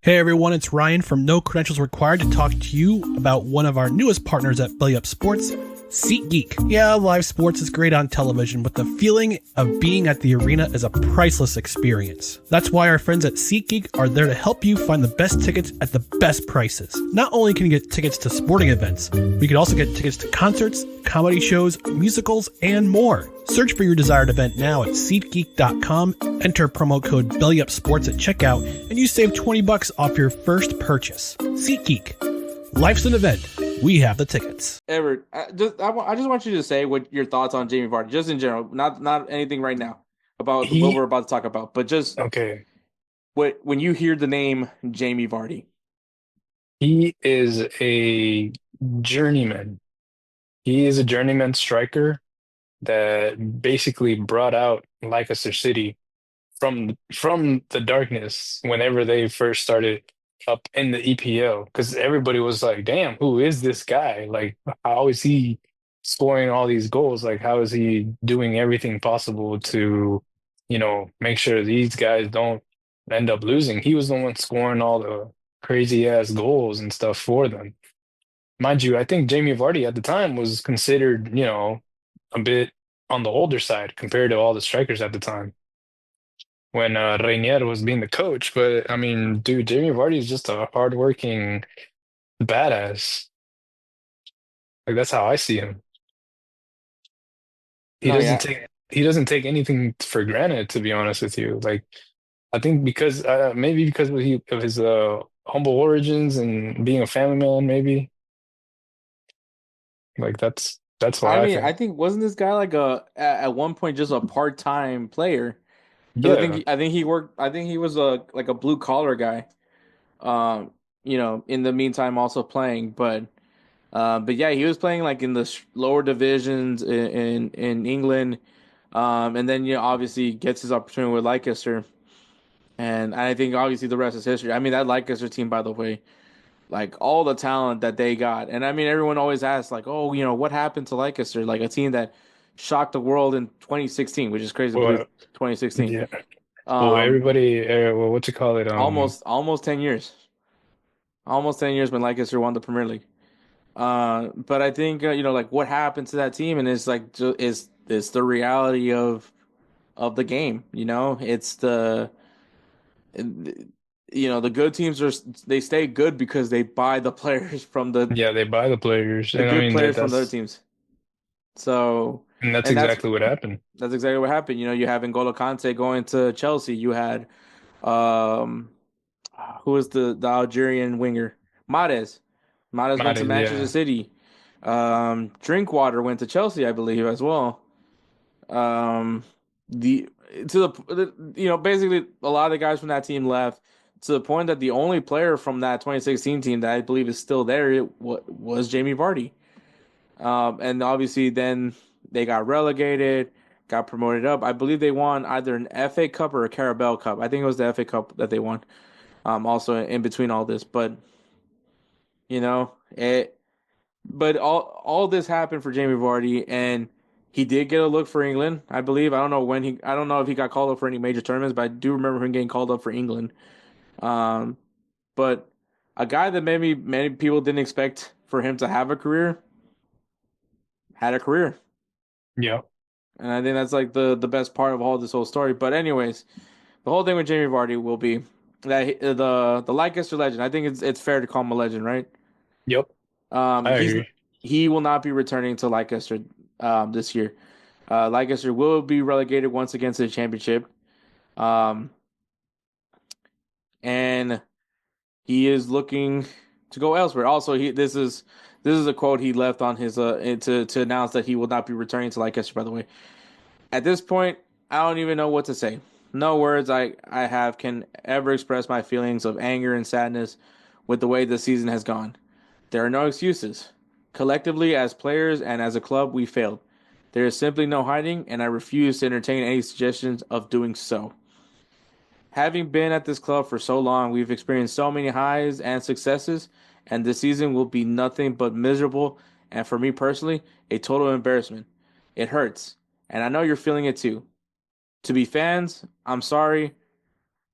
Hey everyone, it's Ryan from No Credentials Required to talk to you about one of our newest partners at Belly Up Sports, SeatGeek. Yeah, live sports is great on television, but the feeling of being at the arena is a priceless experience. That's why our friends at SeatGeek are there to help you find the best tickets at the best prices. Not only can you get tickets to sporting events, we can also get tickets to concerts, comedy shows, musicals, and more. Search for your desired event now at SeatGeek.com, enter promo code BellyUpSports at checkout, and you save $20 off your first purchase. SeatGeek. Life's an event. We have the tickets. Edward, I just want you to say what your thoughts on Jamie Vardy, just in general, not anything right now about what we're He about to talk about, but just okay. when you hear the name Jamie Vardy. He is a journeyman. He is a journeyman striker that basically brought out Leicester City from the darkness whenever they first started up in the EPL. Because everybody was like, "Damn, who is this guy? Like, how is he scoring all these goals? Like, how is he doing everything possible to, make sure these guys don't end up losing?" He was the one scoring all the crazy ass goals and stuff for them. Mind you, I think Jamie Vardy at the time was considered, a bit on the older side compared to all the strikers at the time when Reinier was being the coach. But I mean, dude, Jamie Vardy is just a hardworking badass. Like that's how I see him. He No, doesn't yeah, take he doesn't take anything for granted, to be honest with you. Like I think because maybe because of his humble origins and being a family man, maybe like that's I why I mean, I think. think wasn't this guy like at one point just a part-time player? Because Yeah, I think he worked, I think he was a like a blue collar guy. In the meantime also playing, but yeah, he was playing like in the lower divisions in England. And then obviously gets his opportunity with Leicester, and I think obviously the rest is history. I mean that Leicester team, by the way, like all the talent that they got, and I mean everyone always asks like, oh, what happened to Leicester, like a team that shocked the world in 2016, which is crazy to believe, well, 2016. yeah. Well, Um, everybody, well, what you call it? almost 10 years, almost 10 years when Leicester won the Premier League. But I think like what happened to that team, and it's like it's the reality of the game. It's the good teams they stay good because they buy the players from Yeah, they buy the players, the and I good mean players from the other teams. So, that's and exactly what happened. that's exactly what happened. You have N'Golo Kante going to Chelsea. You had um who was the Algerian winger? Mahrez. Mahrez went to Mahrez, Manchester yeah, City. Drinkwater went to Chelsea, I believe, as well. Um, the basically a lot of the guys from that team left to the point that the only player from that 2016 team that I believe is still there was Jamie Vardy. And obviously then they got relegated, got promoted up. I believe they won either an FA Cup or a Carabao Cup. I think it was the FA Cup that they won. Also in between all this, but it. But all this happened for Jamie Vardy, and he did get a look for England, I believe. I don't know if he got called up for any major tournaments, but I do remember him getting called up for England. Um, but a guy that maybe many people didn't expect for him to have a career had a career, yeah. and I think that's like the best part of all this whole story. But anyways, the whole thing with Jamie Vardy will be that the Leicester legend. I think it's fair to call him a legend, right? Yep, Um, I he's agree. he will not be returning to Leicester this year. Leicester will be relegated once again to the championship. Um, and he is looking to go elsewhere. Also, he this is a quote he left on his to announce that he will not be returning to Leicester. By the way, at this point, I don't even know what to say. No words I have can ever express my feelings of anger and sadness with the way the season has gone. There are no excuses. Collectively, as players and as a club, we failed. There is simply no hiding, and I refuse to entertain any suggestions of doing so. Having been at this club for so long, we've experienced so many highs and successes, and this season will be nothing but miserable, and for me personally, a total embarrassment. It hurts, and I know you're feeling it too. To be fans, I'm sorry.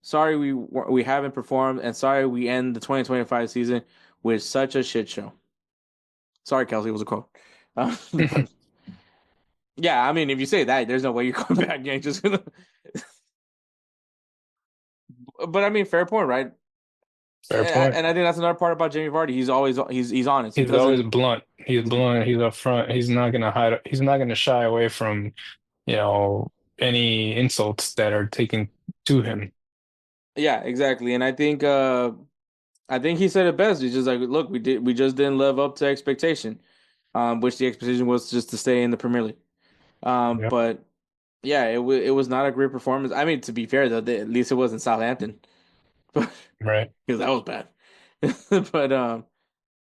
Sorry we haven't performed, and sorry we end the 2025 season with such a shit show. Sorry, Kelsey, was a quote. But yeah, I mean, if you say that, there's no way you're coming back. Yeah, just gonna. But I mean, fair point, right? Fair point. And I think that's another part about Jamie Vardy. He's honest. He He's always doesn't. blunt. He's He's, blunt. He's upfront. He's not gonna hide. He's not gonna shy away from, you know, any insults that are taken to him. yeah, exactly. And I think he said it best. He's just like, look, we just didn't live up to expectation, which the expectation was just to stay in the Premier League. Yeah. But yeah, it was not a great performance. I mean, to be fair though, at least it wasn't Southampton, because Right. that was bad. But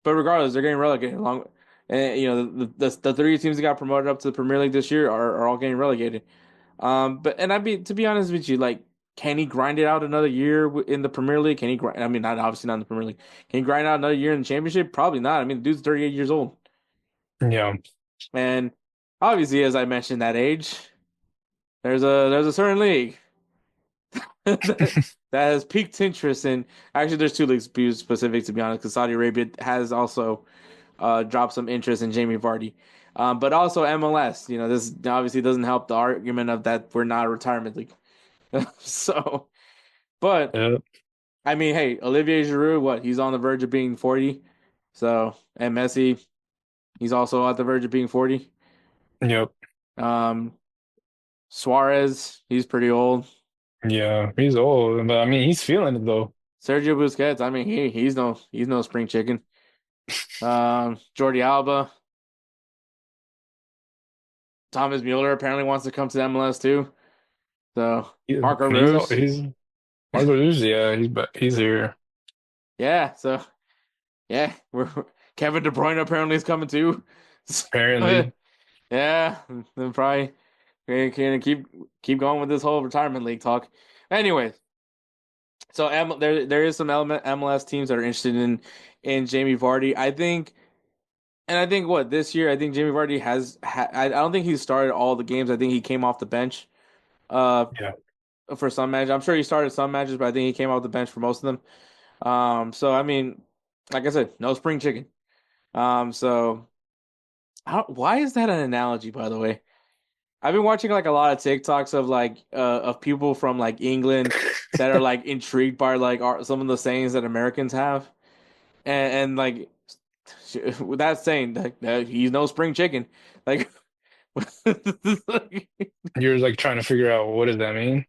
but regardless, they're getting relegated. Along, and you know the three teams that got promoted up to the Premier League this year are all getting relegated. But and to be honest with you, like, can he grind it out another year in the Premier League? Can he grind? I mean, not obviously not in the Premier League. Can he grind out another year in the Championship? Probably not. I mean, the dude's 38 years old, Yeah. and obviously, as I mentioned, that age, there's a certain league that has piqued interest in. Actually, there's two leagues to be specific, to be honest, because Saudi Arabia has also dropped some interest in Jamie Vardy. But also MLS, you know, this obviously doesn't help the argument of that we're not a retirement league. So, but Yep. I mean, hey, Olivier Giroud, what? He's on the verge of being 40. So, and Messi, he's also at the verge of being 40. Yep. Um, Suarez, he's pretty old. Yeah. He's old, but I mean, he's feeling it though. Sergio Busquets, I mean, he's no spring chicken. Jordi Alba, Thomas Mueller apparently wants to come to the MLS too. So, Marco Reus, He's Marco Rose, yeah, he's here yeah. So, yeah, Kevin De Bruyne apparently is coming too. apparently. Yeah, then probably can keep going with this whole retirement league talk. Anyways, so there is some MLS teams that are interested in Jamie Vardy. I think what this year I think Jamie Vardy I don't think he started all the games. I think he came off the bench uh Yeah. for some matches. I'm sure he started some matches, but I think he came off the bench for most of them. So I mean, like I said, no spring chicken. So why is that an analogy, by the way? I've been watching like a lot of TikToks of of people from like England that are like intrigued by like some of the sayings that Americans have, and like with that saying that he's no spring chicken, like You're like trying to figure out what does that mean?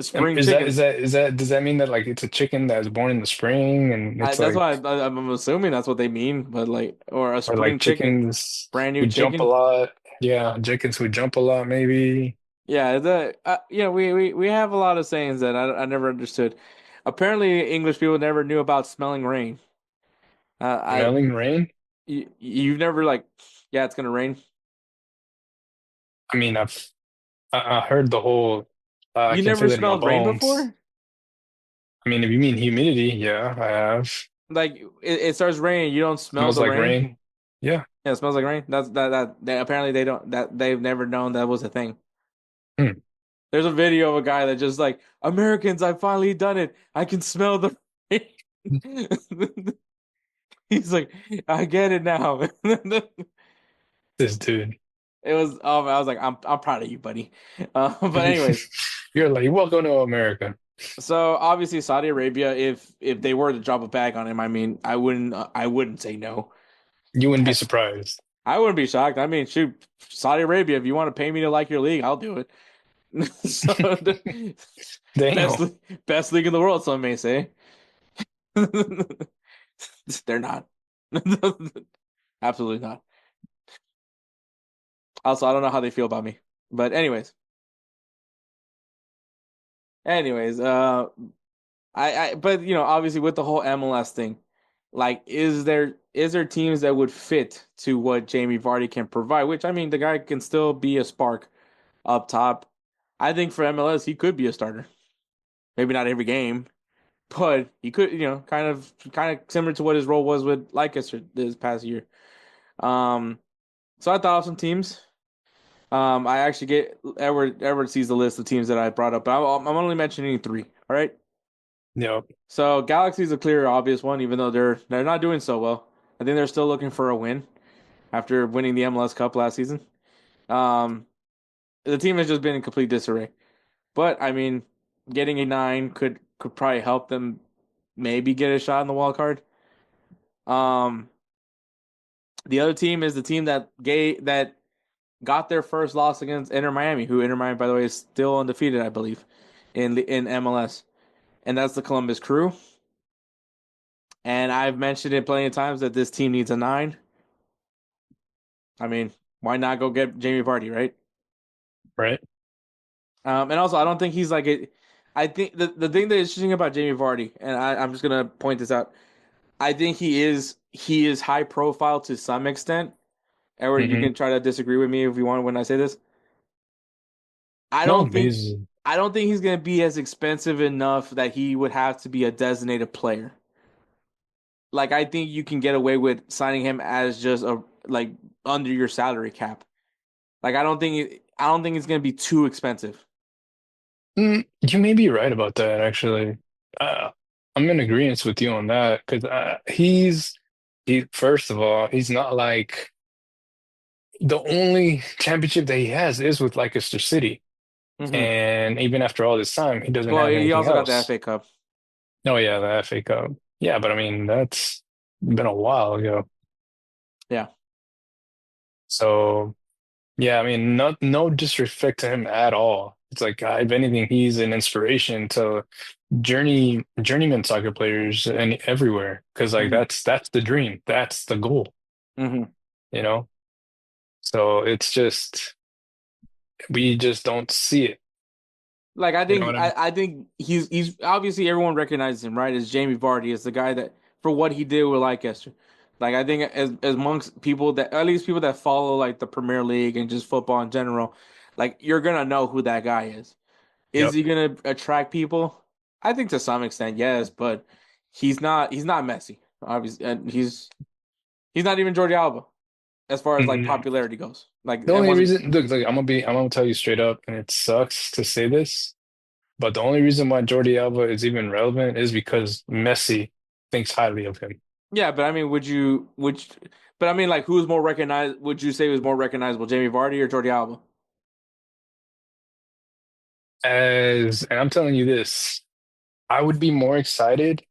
spring Is that chicken. is that is that does that mean that like it's a chicken that was born in the spring and it's That's why like I'm assuming that's what they mean, but like or a or like spring chicken, chickens brand who new jump a chicken. lot? Yeah, chickens who jump a lot maybe. Yeah, we have a lot of sayings that I never understood. Apparently, English people never knew about smelling rain. I Smelling rain? you've never like, yeah, it's gonna rain. I mean, I heard the whole I You can never feel it in my smelled rain bones. before? I mean, if you mean humidity, yeah, I have. Like it starts raining, you don't smell Smells the like rain. rain. Yeah. Yeah, it smells like rain. Apparently they don't that they've never known that was a thing. Hmm. There's a video of a guy that just like Americans, I finally done it. I can smell the rain. He's like, I get it now. This dude. It was I was like, I'm proud of you, buddy. But anyways, You're like, welcome to America. so obviously Saudi Arabia, if they were to drop a bag on him, I mean, I wouldn't say no. You wouldn't be surprised. I wouldn't be shocked. I mean, shoot, Saudi Arabia, if you want to pay me to like your league, I'll do it. So Damn. best league in the world, some may say. They're not. Absolutely not. Also, I don't know how they feel about me. But anyways, but you know, obviously with the whole MLS thing, like, is there teams that would fit to what Jamie Vardy can provide? Which I mean, the guy can still be a spark up top. I think for MLS, he could be a starter. Maybe not every game, but he could, you know, kind of similar to what his role was with Leicester this past year. Um, so I thought of some teams. I actually get Edward sees the list of teams that I brought up, but I'm only mentioning three. All right. Yep. So Galaxy's a clear, obvious one, even though they're not doing so well. I think they're still looking for a win after winning the MLS Cup last season. Um, the team has just been in complete disarray. But I mean, getting a nine could probably help them maybe get a shot in the wild card. Um, the other team is the team that got their first loss against Inter Miami, who Inter Miami, by the way, is still undefeated, I believe, in MLS, and that's the Columbus Crew. And I've mentioned it plenty of times that this team needs a nine. I mean, why not go get Jamie Vardy, right? Right. And also, I don't think he's like it. I think the thing that is interesting about Jamie Vardy, and I'm just gonna point this out. I think he is high profile to some extent. Edward, you Hmm. can try to disagree with me if you want when I say this. I No, don't think he's I don't think he's gonna be as expensive enough that he would have to be a designated player. Like I think you can get away with signing him as just a like under your salary cap. Like I don't think it's gonna be too expensive. you may be right about that, actually. I'm in agreement with you on that because he first of all, he's not like the only championship that he has is with Leicester City. Hmm. And even after all this time, he doesn't Well, have he anything also got the else. FA Cup. Oh yeah, the FA Cup. Yeah, but I mean that's been a while ago. Yeah. So yeah, I mean no disrespect to him at all. It's like if anything, he's an inspiration to journeyman soccer players and everywhere. Because like Hmm. that's the dream. That's the goal, Hmm. you know? So it's just we just don't see it. Like You know what I mean? I think he's obviously everyone recognizes him, right? As Jamie Vardy is the guy that for what he did with Leicester. Like I think as amongst people that at least people that follow like the Premier League and just football in general, like you're gonna know who that guy is. Is Yep. he gonna attract people? I think to some extent, yes, but he's not Messi, obviously, and he's not even Jordi Alba as far as like Mm, popularity goes. Like The and only wasn't reason, look, I'm gonna tell you straight up, and it sucks to say this, but the only reason why Jordi Alba is even relevant is because Messi thinks highly of him. yeah, but I mean, but I mean, like, who's more recognized? Would you say was more recognizable, Jamie Vardy or Jordi Alba? And I'm telling you this, I would be more excited,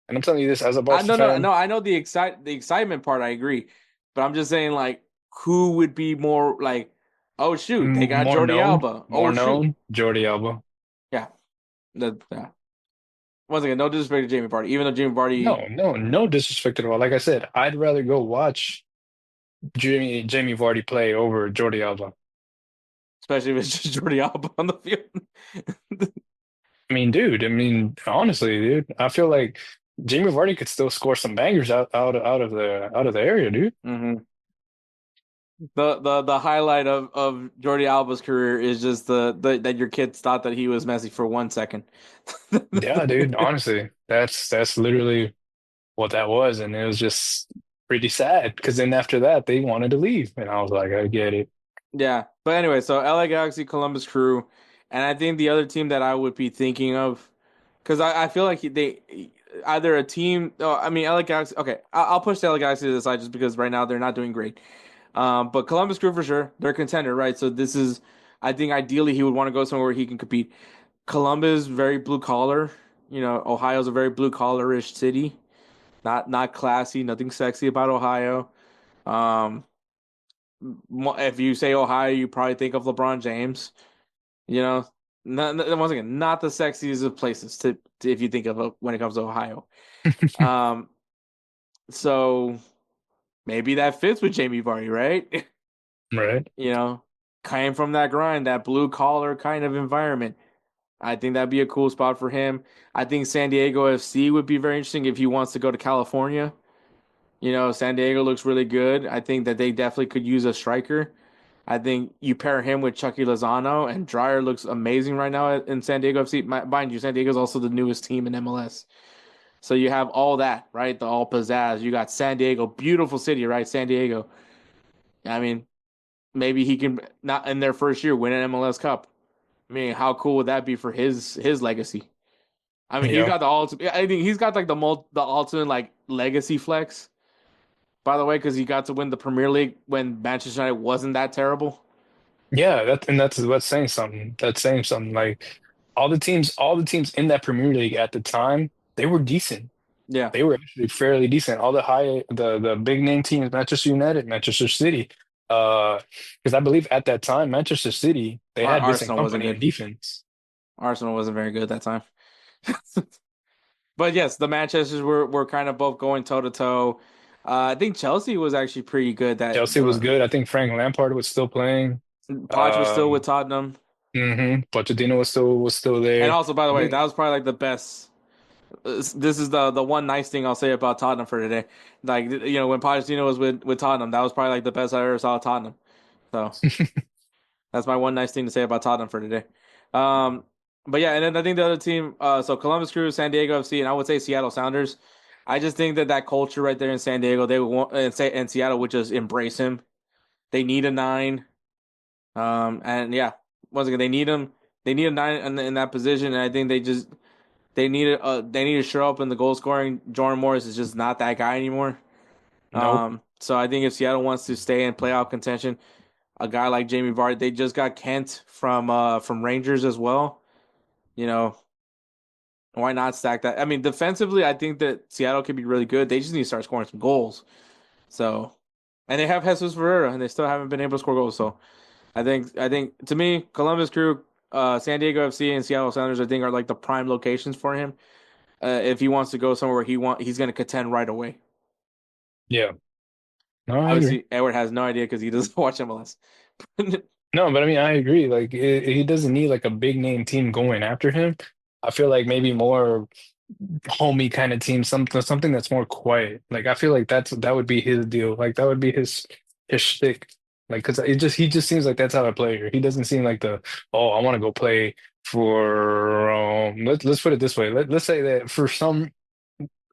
and I'm telling you this as a I Barca no, no, fan, no. I know the excitement part. I agree, but I'm just saying, like, who would be more like, oh shoot, they got Jordi Alba. more Oh shoot, known, Jordi Alba. yeah. Yeah. Once again, no disrespect to Jamie Vardy, even though Jamie Vardy, No disrespect at all. Like I said, I'd rather go watch Jamie Vardy play over Jordi Alba. especially if it's just Jordi Alba on the field. I mean, dude, I mean, honestly, dude, I feel like Jamie Vardy could still score some bangers out of the area, dude. Hmm. The highlight of Jordi Alba's career is just the that your kids thought that he was Messi for 1 second. Yeah, dude, honestly, that's literally what that was, and it was just pretty sad because then after that they wanted to leave, and I was like, I get it. Yeah, but anyway, so LA Galaxy, Columbus Crew, and I think the other team that I would be thinking of, because I feel like they either a team. Oh, I mean LA Galaxy. Okay, I'll push the LA Galaxy to the side just because right now they're not doing great. But Columbus Crew for sure, they're a contender, right? So this is, I think ideally he would want to go somewhere where he can compete. Columbus, very blue collar. You know, Ohio's a very blue collar-ish city. Not classy, nothing sexy about Ohio. Um, if you say Ohio, you probably think of LeBron James. You know, once again, not the sexiest of places if you think of it when it comes to Ohio. Um, so maybe that fits with Jamie Vardy, right? Right, You know, came from that grind, that blue collar kind of environment. I think that'd be a cool spot for him. I think San Diego FC would be very interesting if he wants to go to California. You know, San Diego looks really good. I think that they definitely could use a striker. I think you pair him with Chucky Lozano, and Dreyer looks amazing right now in San Diego FC. Mind you, San Diego's also the newest team in MLS. So you have all that, right? The all pizzazz. You got San Diego, beautiful city, right? San Diego. I mean, maybe he can not in their first year win an MLS Cup. I mean, how cool would that be for his legacy? I mean, he's Yeah. got the ultimate. I think he's got like the ultimate like legacy flex. By the way, because he got to win the Premier League when Manchester United wasn't that terrible. Yeah, that's what's saying something. That's saying something. Like all the teams in that Premier League at the time, they were decent. Yeah, They were actually fairly decent. All the big name teams, Manchester United, Manchester City. Because I believe at that time, Manchester City, they had decent Arsenal wasn't company in good. defense. Arsenal wasn't very good that time. But yes, the Manchesters were kind of both going toe to toe. I think Chelsea was actually pretty good. That Chelsea was good. I think Frank Lampard was still playing. Poch was still with Um, Tottenham. Pochettino was still And there. also, by the I way, think that was probably like the best. This is the one nice thing I'll say about Tottenham for today. Like when Pochettino was with Tottenham, that was probably like the best I ever saw of Tottenham. So that's my one nice thing to say about Tottenham for today. Um, but yeah, and then I think the other team, so Columbus Crew, San Diego FC, and I would say Seattle Sounders. I just think that culture right there in San Diego, they would want and Seattle would just embrace him. They need a nine. And yeah, once again, they need him. They need a nine in that position, and I think they need to show up in the goal scoring. Jordan Morris is just not that guy anymore. nope. So I think if Seattle wants to stay in playoff contention, a guy like Jamie Vardy, they just got Kent from Rangers as well. You know, why not stack that? I mean, defensively, I think that Seattle could be really good. They just need to start scoring some goals. So, and they have Jesus Ferreira, and they still haven't been able to score goals. So, I think to me, Columbus Crew, San Diego FC, and Seattle Sounders, I think are like the prime locations for him. If he wants to go somewhere where he's going to contend right away. Yeah. No, I agree. Obviously, Edward has no idea because he doesn't watch MLS. No, but I mean, I agree. Like, he doesn't need like a big name team going after him. I feel like maybe more homey kind of team, something that's more quiet. Like, I feel like that would be his deal. Like, that would be his shtick. Like, because he just seems like that type of player. He doesn't seem like I want to go play for let's put it this way. Let's say that for some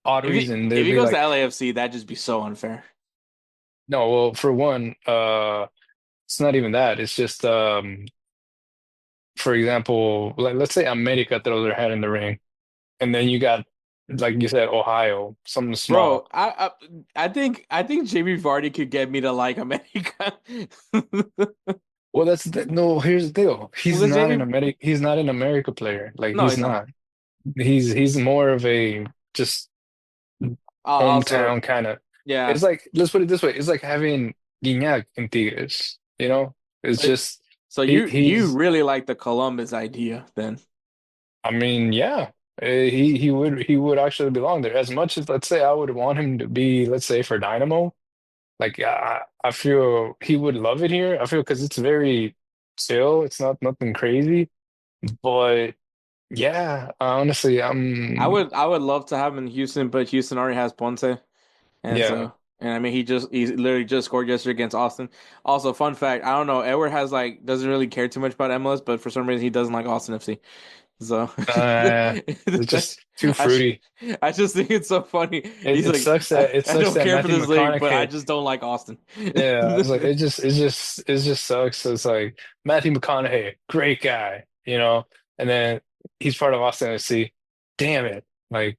odd reason if they'd he be goes to like, LAFC, that'd just be so unfair. no, well, for one, it's not even that. It's just for example, like let's say America throws their hat in the ring, and then you got, like you said, Ohio, something small. Bro, I think Jamie Vardy could get me to like America. Well, no. Here's the deal. Because Jamie, He's not an America player. Like no, he's he's not. not. He's more of a just Also, hometown kind of. yeah, It's like, let's put it this way. It's like having Guiñac in Tigres. You know, it's but just so you he's. really like the Columbus idea then? I mean, yeah. He would actually belong there. As much as, let's say, I would want him to be, let's say, for Dynamo. Like I feel he would love it here. I feel because it's very chill. It's not nothing crazy. But yeah, honestly, I would love to have him in Houston, but Houston already has Ponce, and yeah. so and I mean he literally just scored yesterday against Austin. Also, fun fact, I don't know, Edward has like doesn't really care too much about MLS, but for some reason he doesn't like Austin FC. So It's just too I sh- fruity. I just think it's so funny. It, He's it like, sucks I, that it I sucks don't that care for Matthew this league, but I McConaughey. just don't like Austin. Yeah, I was like, it just sucks. It's like Matthew McConaughey, great guy, and then he's part of Austin FC. Damn it. Like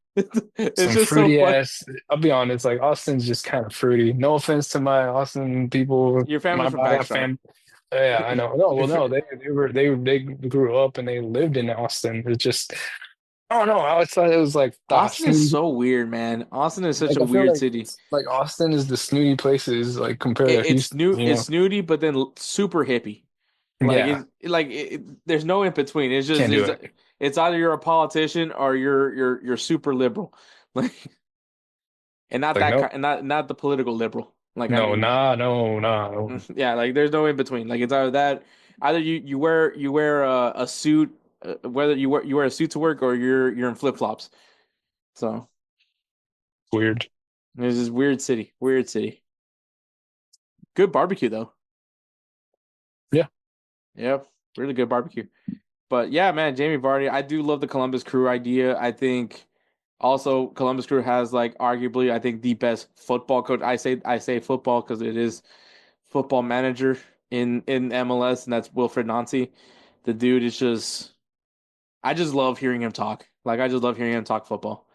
It's some just so fruity funny. ass. I'll be honest, like Austin's just kind of fruity. No offense to my Austin people, Your family's my from bio Backshot. fam. Yeah, I know. No, Your well, fa- no, they grew up and they lived in Austin. It's just, I don't know. I always thought it was like the Austin is snooty. so weird, man. Austin is such Like a I feel weird like city. Austin is the snooty places like compared to It's Houston. new, it's snooty, but then super hippie. Like Yeah, there's no in between. It's just can't do it. it's either you're a politician or you're super liberal, like and not Like that no, kind, not the political liberal. Like I no, mean, nah, no, nah. yeah, like there's no in between. Like it's either that, either you wear a suit, whether you wear a suit to work or you're in flip flops. So Weird. it's this weird city, weird city. Good barbecue though. Yeah. Yep, really good barbecue. But yeah, man, Jamie Vardy, I do love the Columbus Crew idea. I think also Columbus Crew has like arguably I think the best football coach. I say football because it is football manager. in MLS, and that's Wilfred Nancy. The dude is just I just love hearing him talk. Like I just love hearing him talk football.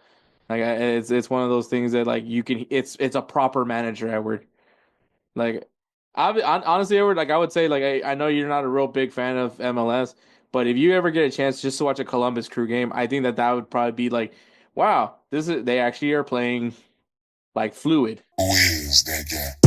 It's one of those things that like you can it's a proper manager, Edward. Like honestly, Edward, like I would say like I know you're not a real big fan of MLS, but if you ever get a chance just to watch a Columbus Crew game, I think that would probably be like, wow, this is they actually are playing like fluid. Who is that guy?